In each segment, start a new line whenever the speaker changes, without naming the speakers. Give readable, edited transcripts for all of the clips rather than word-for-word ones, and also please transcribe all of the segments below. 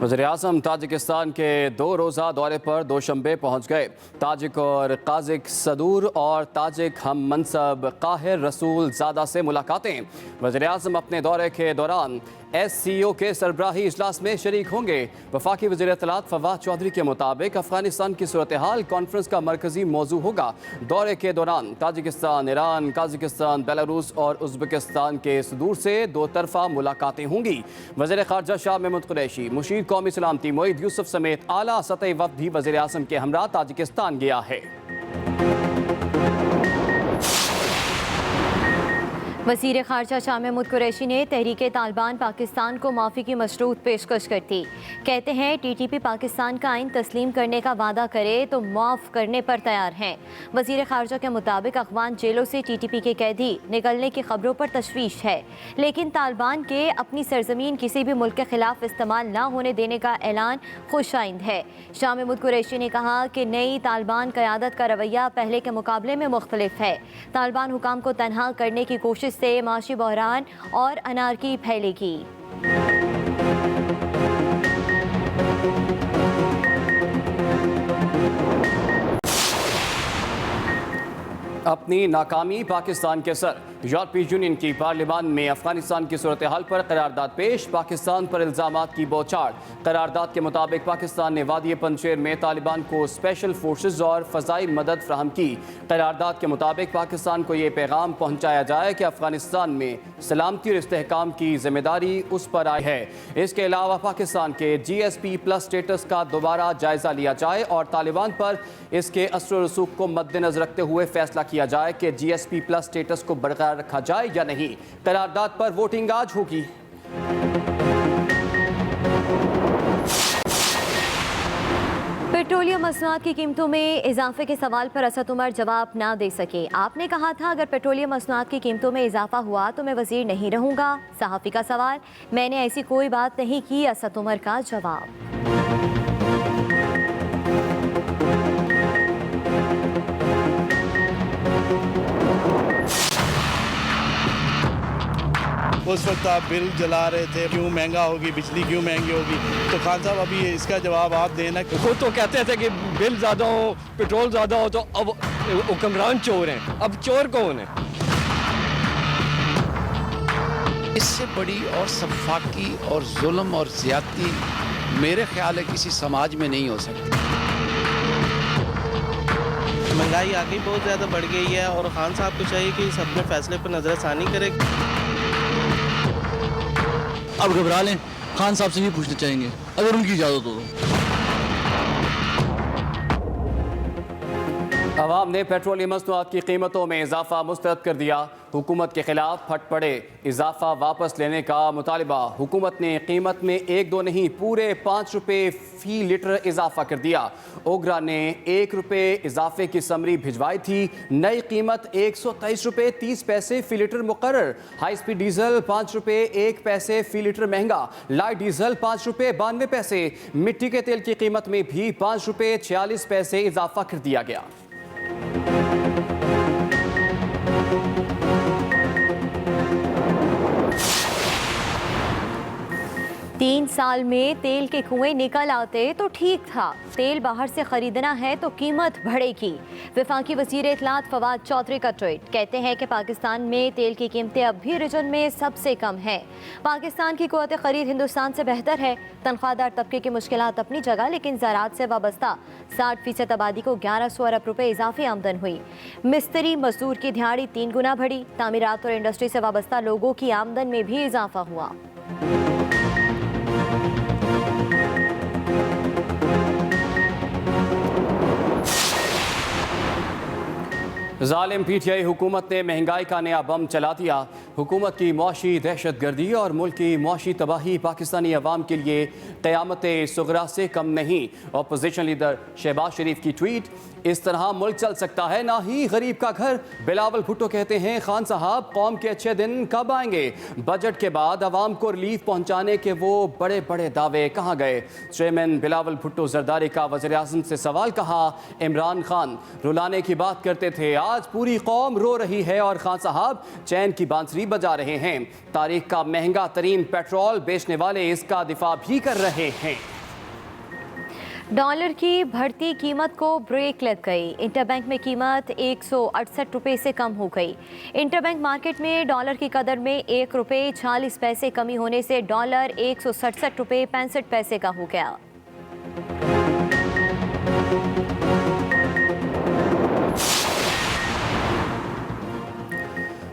वज़ीर-ए-आज़म ताजिकिस्तान के 2 रोज़ा दौरे पर दोशंबे पहुँच गए। ताजिक और काज़िक सदूर और ताजिक हम मनसब काहिर रसूल ज़ादा से मुलाकातें। वज़ीर-ए-आज़म अपने दौरे के दौरान SCO के सरबराही इजलास में शरीक होंगे। वफाकी वज़ीर इत्तलात फवाद चौधरी के मुताबिक अफगानिस्तान की सूरत हाल कॉन्फ्रेंस का मरकजी मौजू होगा। दौरे के दौरान ताजिकिस्तान, ईरान, काज़ाकिस्तान, बेलारूस और उज़्बेकिस्तान के सदूर से 2 तरफ़ा मुलाकातें होंगी। वज़ीर ख़ारजा शाह महमूद कुरैशी, मुशीर कौमी सलामती मोईद यूसुफ समेत आला सतही वफ़द भी वज़ीर-ए-आज़म के हमरा ताजिकिस्तान गया है।
वज़ीर ख़ारजा शाह महमूद कुरैशी ने तहरीक तालिबान पाकिस्तान को माफ़ी की मशरूत पेशकश कर दी। कहते हैं TTP पाकिस्तान का आइन तस्लीम करने का वादा करे तो माफ़ करने पर तैयार हैं। वज़ीर ख़ारजा के मुताबिक अफ़गान जेलों से TTP के कैदी निकलने की खबरों पर तशवीश है, लेकिन तालिबान के अपनी सरजमीन किसी भी मुल्क के खिलाफ इस्तेमाल न होने देने का ऐलान खुशाइंद है। शाह महमूद कुरैशी ने कहा कि नई तालिबान क़यादत का रवैया पहले के मुकाबले में मुख्तलिफ है। तालिबान हुकाम को तनहा करने की कोशिश से माशी बहरान और अनारकी फैलेगी।
अपनी नाकामी पाकिस्तान के सर। यूरोपीय यूनियन की पार्लियामान में अफगानिस्तान की सूरत हाल पर करारदाद पेश। पाकिस्तान पर इल्ज़ामात की बौछार। करारदाद के मुताबिक पाकिस्तान ने वादी पंजशेर में तालिबान को स्पेशल फोर्सेज और फ़ज़ाई मदद फ्राहम की। करारदाद के मुताबिक पाकिस्तान को ये पैगाम पहुँचाया जाए कि अफगानिस्तान में सलामती और इस्तेहकाम की जिम्मेदारी उस पर आई है। इसके अलावा पाकिस्तान के GSP+ स्टेटस का दोबारा जायज़ा लिया जाए और तालिबान पर इसके असर रसूख को मद्देनजर रखते हुए फैसला किया जाए कि GSP+ स्टेटस को बरकरार रखा जाए या नहीं। करारदाद पर वोटिंग आज होगी।
पेट्रोलियम मसनूआत की कीमतों में इजाफे के सवाल पर असद उमर जवाब ना दे सके। आपने कहा था अगर पेट्रोलियम मसनूआत की कीमतों में इजाफा हुआ तो मैं वजीर नहीं रहूंगा। सहाफ़ी का सवाल, मैंने ऐसी कोई बात नहीं की। असद उमर का जवाब।
उस वक्त आप बिल जला रहे थे, क्यों महंगा होगी बिजली, क्यों महंगी होगी। तो खान साहब अभी इसका जवाब आप देना।
वो तो कहते थे कि बिल ज़्यादा हो, पेट्रोल ज़्यादा हो तो अब हुक्मरान चोर हैं। अब चोर कौन है?
इससे बड़ी और सफाकी और जुल्म और ज़्यादती मेरे ख्याल है किसी समाज में नहीं हो सकती।
महंगाई आगे बहुत ज़्यादा बढ़ गई है और खान साहब को चाहिए कि सब में फैसले पर नज़रसानी करें।
अब घबरा लें, खान साहब से भी पूछना चाहेंगे अगर उनकी इजाज़त हो तो।
अवाम ने पेट्रोलियम मसनूआत की कीमतों में इजाफा मुस्तरद कर दिया। हुकूमत के खिलाफ फट पड़े। इजाफा वापस लेने का मुतालिबा। हुकूमत ने कीमत में 1-2 नहीं पूरे 5 रुपये फ़ी लीटर इजाफा कर दिया। ओगरा ने 1 रुपये इजाफे की समरी भिजवाई थी। नई कीमत 123 रुपये 30 पैसे फ़ी लीटर मुकर्रर। हाई स्पीड डीजल 5 रुपये 1 पैसे फ़ी लीटर महंगा। लाइट डीजल 5 रुपये 92 पैसे। मिट्टी के तेल की कीमत में भी 5 रुपये 46 पैसे इजाफा कर दिया गया।
3 साल में तेल के कुएं निकल आते तो ठीक था। तेल बाहर से खरीदना है तो कीमत बढ़ेगी। वफाकी वज़ीर इत्तलात फवाद चौधरी का ट्वीट। कहते हैं कि पाकिस्तान में तेल की कीमतें अब भी रीजन में सबसे कम हैं। पाकिस्तान की क़ुव्वत ख़रीद हिंदुस्तान से बेहतर है। तनख्वाहदार तबके की मुश्किलात अपनी जगह, लेकिन ज़राअत से वाबस्ता 60% आबादी को 1100 अरब रुपये इजाफी आमदन हुई। मिस्त्री मजदूर की दिहाड़ी 3 गुना बढ़ी। तामीरात और इंडस्ट्री से वाबस्ता लोगों की आमदन में भी इजाफा हुआ।
ज़ालिम PTI हुकूमत ने महंगाई का नया बम चला दिया। हुकूमत की मुआशी दहशत गर्दी और मुल्क की मुआशी तबाही पाकिस्तानी अवाम के लिए क़यामत सुगरा से कम नहीं। अपोजिशन लीडर शहबाज शरीफ की ट्वीट। इस तरह मुल्क चल सकता है ना ही गरीब का घर। बिलावल भुट्टो कहते हैं खान साहब कौम के अच्छे दिन कब आएंगे। बजट के बाद अवाम को रिलीफ पहुँचाने के वो बड़े बड़े दावे कहाँ गए। चेयरमैन बिलावल भुट्टो जरदारी का वज़ीर-ए-आज़म से सवाल। कहा इमरान खान रुलाने की बात करते थे, आज पूरी कौम रो रही है और खान साहब चैन की बांसुरी बजा रहे हैं। तारीख का महंगा तरीन पेट्रोल बेचने वाले इसका दिफा भी कर रहे हैं।
डॉलर की बढ़ती कीमत को ब्रेक लग गई। इंटरबैंक में कीमत 168 रुपये से कम हो गई। इंटरबैंक मार्केट में डॉलर की कदर में 1 रुपये 40 पैसे कमी होने से डॉलर 167 रुपये 65 पैसे का हो गया।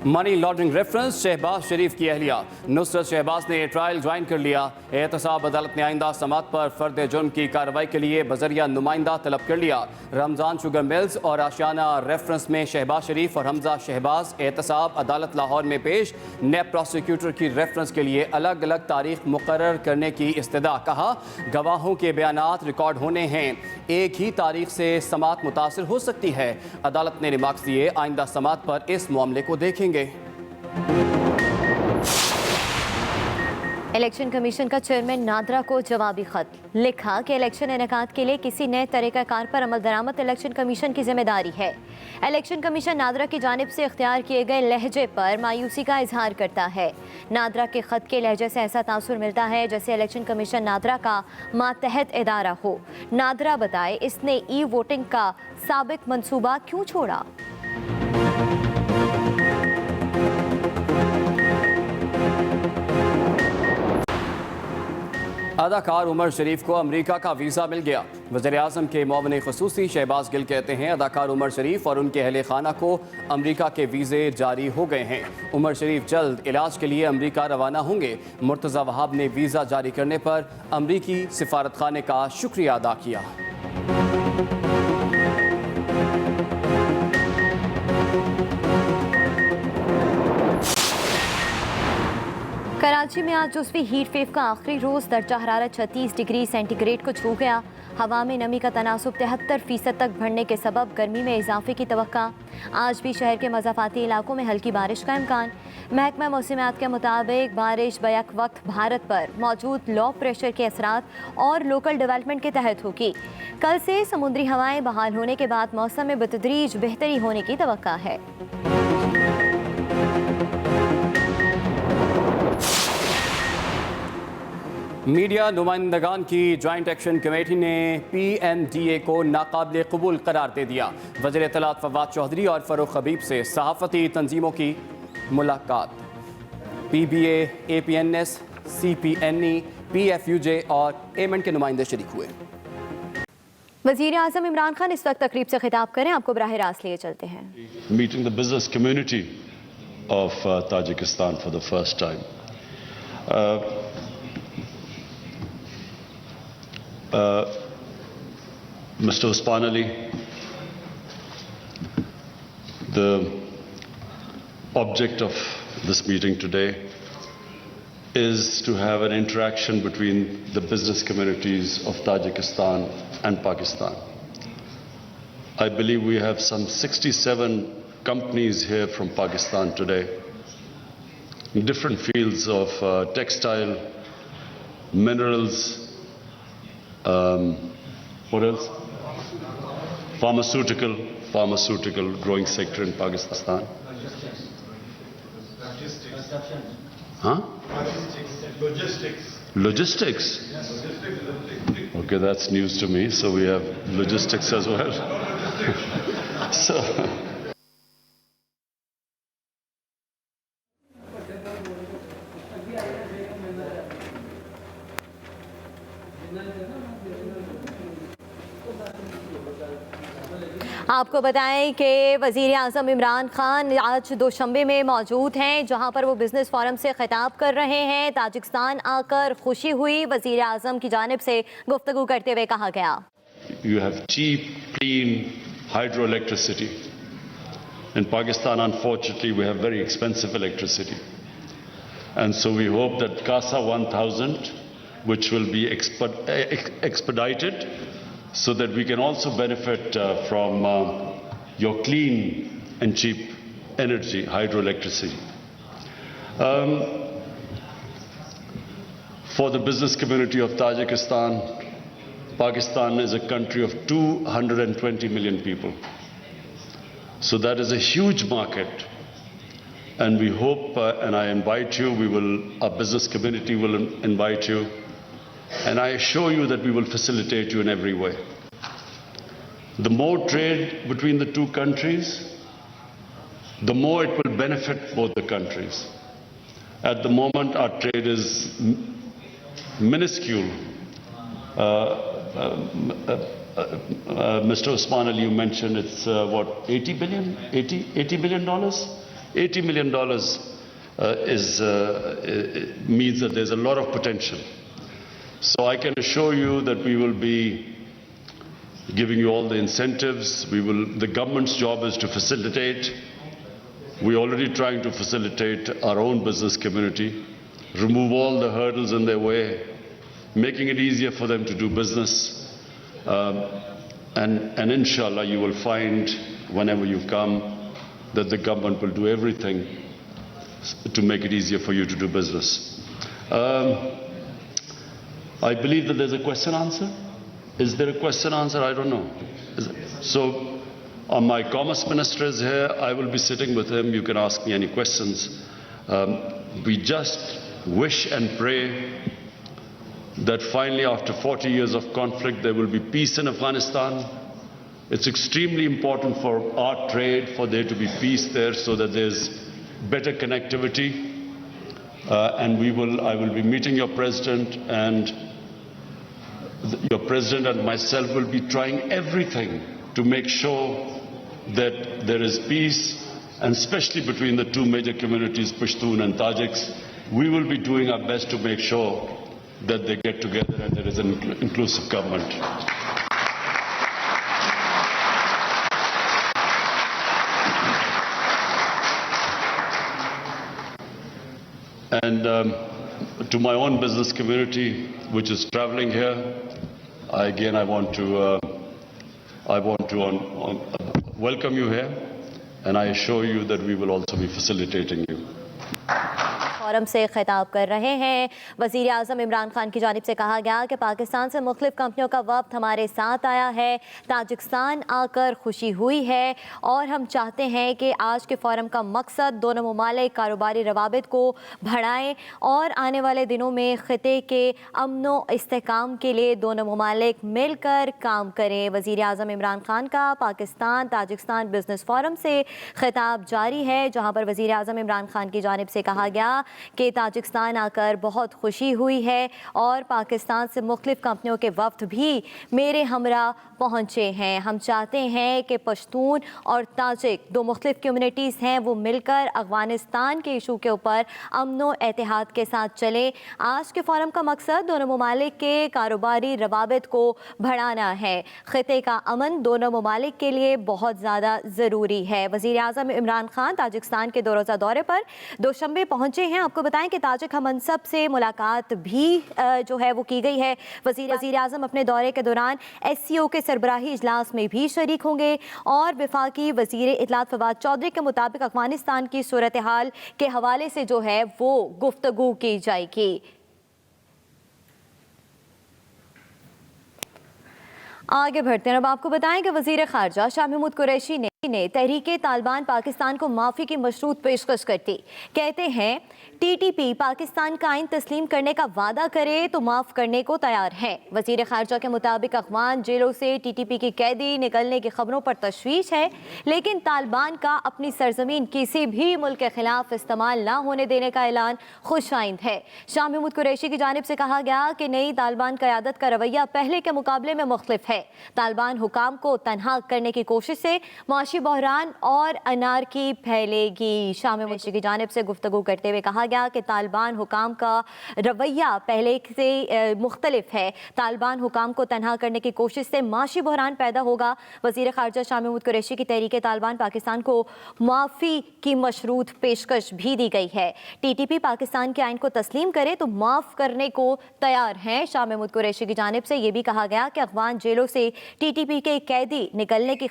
मनी लॉन्ड्रिंग रेफरेंस शहबाज शरीफ की अहलिया नुसरत शहबाज ने ट्रायल ज्वाइन कर लिया। एहतसाब अदालत ने आइंदा समात पर फर्द जुर्म की कार्रवाई के लिए बजरिया नुमाइंदा तलब कर लिया। रमजान शुगर मिल्स और आशियाना रेफरेंस में शहबाज शरीफ और हमजा शहबाज एहतसाब अदालत लाहौर में पेश। नैब प्रोसिक्यूटर की रेफरेंस के लिए अलग अलग तारीख मुकर्रर करने की इस्तदा। कहा गवाहों के बयानात रिकॉर्ड होने हैं, एक ही तारीख से समात मुतासिर हो सकती है। अदालत ने रिमार्क्स दिए, आइंदा समात पर इस मामले को देखेंगे।
इलेक्शन कमीशन का चेयरमैन नादरा को जवाबी खत लिखा कि इलेक्शन इनेकाद के लिए किसी नए तरीक़ाकार पर अमल दरामद इलेक्शन कमीशन की जिम्मेदारी है। इलेक्शन कमीशन नादरा की जानिब से इख्तियार किए गए लहजे पर मायूसी का इजहार करता है। नादरा के खत के लहजे से ऐसा तासुर मिलता है जैसे इलेक्शन कमीशन नादरा का मातहत इदारा हो। नादरा बताए इसने ई वोटिंग का साबिक मंसूबा क्यों छोड़ा।
अदाकार उमर शरीफ को अमेरिका का वीज़ा मिल गया। वज़ीर-ए-आज़म के मुआविन ख़ुसूसी शहबाज गिल कहते हैं अदाकार उमर शरीफ और उनके अहले खाना को अमेरिका के वीज़े जारी हो गए हैं। उमर शरीफ जल्द इलाज के लिए अमेरिका रवाना होंगे। मुर्तज़ा वहाब ने वीज़ा जारी करने पर अमरीकी सिफारतखाने का शुक्रिया अदा किया।
कराची में आज जुज़वी हीट वेव का आखिरी रोज़ दर्जा हरारत 36 डिग्री सेंटीग्रेड को छू गया। हवा में नमी का तनासुब 73% तक बढ़ने के सबब गर्मी में इजाफे की तवक्का। आज भी शहर के मज़ाफ़ाती इलाकों में हल्की बारिश का इम्कान। महकमा मौसमियात के मुताबिक बारिश बैक वक्त भारत पर मौजूद लो प्रेशर के असरात और लोकल डेवलपमेंट के तहत होगी। कल से समुद्री हवाएं बहाल होने के बाद मौसम में बतदरीज बेहतरी होने की तवक्का है।
मीडिया नुमाइंदगान की जॉइंट एक्शन कमेटी ने PNDA को नाकाबिल कबूल करार दे दिया। वज़ीर इत्तलात फवाद चौधरी और फ़रूख हबीब से सहाफ़ती तंजीमों की मुलाकात। PBA, APNS, CPNE, PFUJ और एमन के नुमाइंदे शरीक हुए।
वज़ीर आज़म इमरान खान इस वक्त तकरीब से खिताब करें, आपको बराह रास्त लिए चलते हैं।
Meeting the business community of Tajikistan for the first time. Mr. Usman Ali, the object of this meeting today is to have an interaction between the business communities of Tajikistan and Pakistan. I believe we have some 67 companies here from Pakistan today in different fields of textile, minerals, what else? Pharmaceutical growing sector in Pakistan. Huh? Logistics. Okay, that's news to me. So we have logistics as well. So.
आपको बताएं कि वज़ीर आज़म इमरान खान आज दोशंबे में मौजूद हैं, जहां पर वो बिज़नेस फोरम से खिताब कर रहे हैं। ताजिकिस्तान आकर खुशी हुई, वज़ीर आज़म की जानिब से गुफ्तगू करते हुए कहा गया,
You have cheap, clean hydroelectricity. In Pakistan, unfortunately, we have very expensive electricity. And so we hope that CASA 1000, which will be expedited, so that we can also benefit from your clean and cheap energy, hydroelectricity. For the business community of Tajikistan, Pakistan is a country of 220 million people. So that is a huge market. And we hope, and I invite you, our business community will invite you and I assure you that we will facilitate you in every way. The more trade between the two countries, the more it will benefit both the countries. At the moment, our trade is minuscule. Mr. Osman Ali, you mentioned it's what, 80 billion? $80 million? $80 million means that there's a lot of potential. So I can assure you that we will be giving you all the incentives. The government's job is to facilitate. We're already trying to facilitate our own business community, remove all the hurdles in their way, making it easier for them to do business. And inshallah, you will find whenever you come that the government will do everything to make it easier for you to do business. I believe that there's a question answer. Is there a question answer? I don't know. So my Commerce Minister is here. I will be sitting with him. You can ask me any questions. We just wish and pray that finally, after 40 years of conflict, there will be peace in Afghanistan. It's extremely important for our trade, for there to be peace there so that there's better connectivity. And I will be meeting your president, and your president and myself will be trying everything to make sure that there is peace, and especially between the two major communities, Pashtun and Tajiks. We will be doing our best to make sure that they get together and there is an inclusive government. And to my own business community, which is traveling here, I want to welcome you here, and I assure you that we will also be facilitating you.
Forum से खिताब कर रहे हैं। वज़ीर आज़म इमरान खान की जानिब से कहा गया कि पाकिस्तान से मुख्तलिफ कंपनियों का वफ़द हमारे साथ आया है, ताजिकिस्तान आकर खुशी हुई है और हम चाहते हैं कि आज के फ़ोरम का मकसद दोनों ममालिक कारोबारी रवाबित को बढ़ाएं और आने वाले दिनों में ख़िते के अमन व इस्तेहकाम के लिए दोनों ममालिक मिलकर काम करें। वज़ीर आज़म इमरान खान का पाकिस्तान ताजिकिस्तान बिजनेस फ़ोरम से खिताब जारी है, जहाँ पर वज़ीर आज़म इमरान खान की जानिब से कहा गया कि ताजिकिस्तान आकर बहुत खुशी हुई है और पाकिस्तान से मुख्तलिफ कंपनियों के वफ़द भी मेरे हमरा पहुँचे हैं। हम चाहते हैं कि पश्तून और ताजिक दो मुख्तलिफ कम्युनिटीज़ हैं, वो मिलकर अफ़गानिस्तान के इशू के ऊपर अमन व एतिहाद के साथ चले। आज के फ़ोरम का मकसद दोनों ममालिक के कारोबारी रवाबित को बढ़ाना है। ख़िते का अमन दोनों ममालिक के लिए बहुत ज़्यादा ज़रूरी है। वज़ीर आज़म इमरान खान ताजिकिस्तान के 2 रोज़ा दौरे पर दोशंबे पहुँचे हैं। आपको बताएं कि ताजिक हममनसब से मुलाकात भी जो है वो की गई है। वज़ीर आज़म अपने दौरे के दौरान SCO के सरबराही इजलास में भी शरीक होंगे और वफाकी वज़ीर इत्तलात फवाद चौधरी के मुताबिक अफ़गानिस्तान की सूरत हाल के हवाले से जो है वो गुफ्तगू की जाएगी। आगे बढ़ते हैं। अब आपको बताएं कि वज़ीर ख़ारजा शाह महमूद कुरैशी ने तहरीके तालिबान पाकिस्तान को माफ़ी की मशरूत पेशकश करती कहते हैं TTP पाकिस्तान का आइन तस्लीम करने का वादा करे तो माफ़ करने को तैयार है। वज़ीर ख़ारजा के मुताबिक अफ़गान जेलों से TTP के कैदी निकलने की खबरों पर तशवीश है, लेकिन तालिबान का अपनी सरजमीन किसी भी मुल्क के खिलाफ इस्तेमाल ना होने देने का ऐलान खुशाइंद है। शाह महमूद कुरैशी की जानिब से कहा गया कि नई तालिबान क़यादत का रवैया पहले के मुकाबले में मुख्तलिफ है। तालिबान हुकाम को तनहा करने की कोशिश से माशी बहरान और अनारकी फैलेगी। शाह महमूद की जानिब से गुफ्तगू करते हुए कहा गया कि तालिबान हुकाम का रवैया पहले से मुख्तलिफ है। तालिबान हुकाम को तनहा करने की कोशिश से माशी बहरान पैदा होगा। वज़ीर ख़ारजा शाह महमूद कुरैशी की तहरीके तालिबान पाकिस्तान को माफ़ी की मशरूत पेशकश भी दी गई है। TTP पाकिस्तान के आइन को तस्लीम करे तो माफ़ करने को तैयार हैं। शाह महमूद कुरैशी की जानिब से ये भी कहा गया कि अफ़गान जेलों से TTP के कैदी निकलने की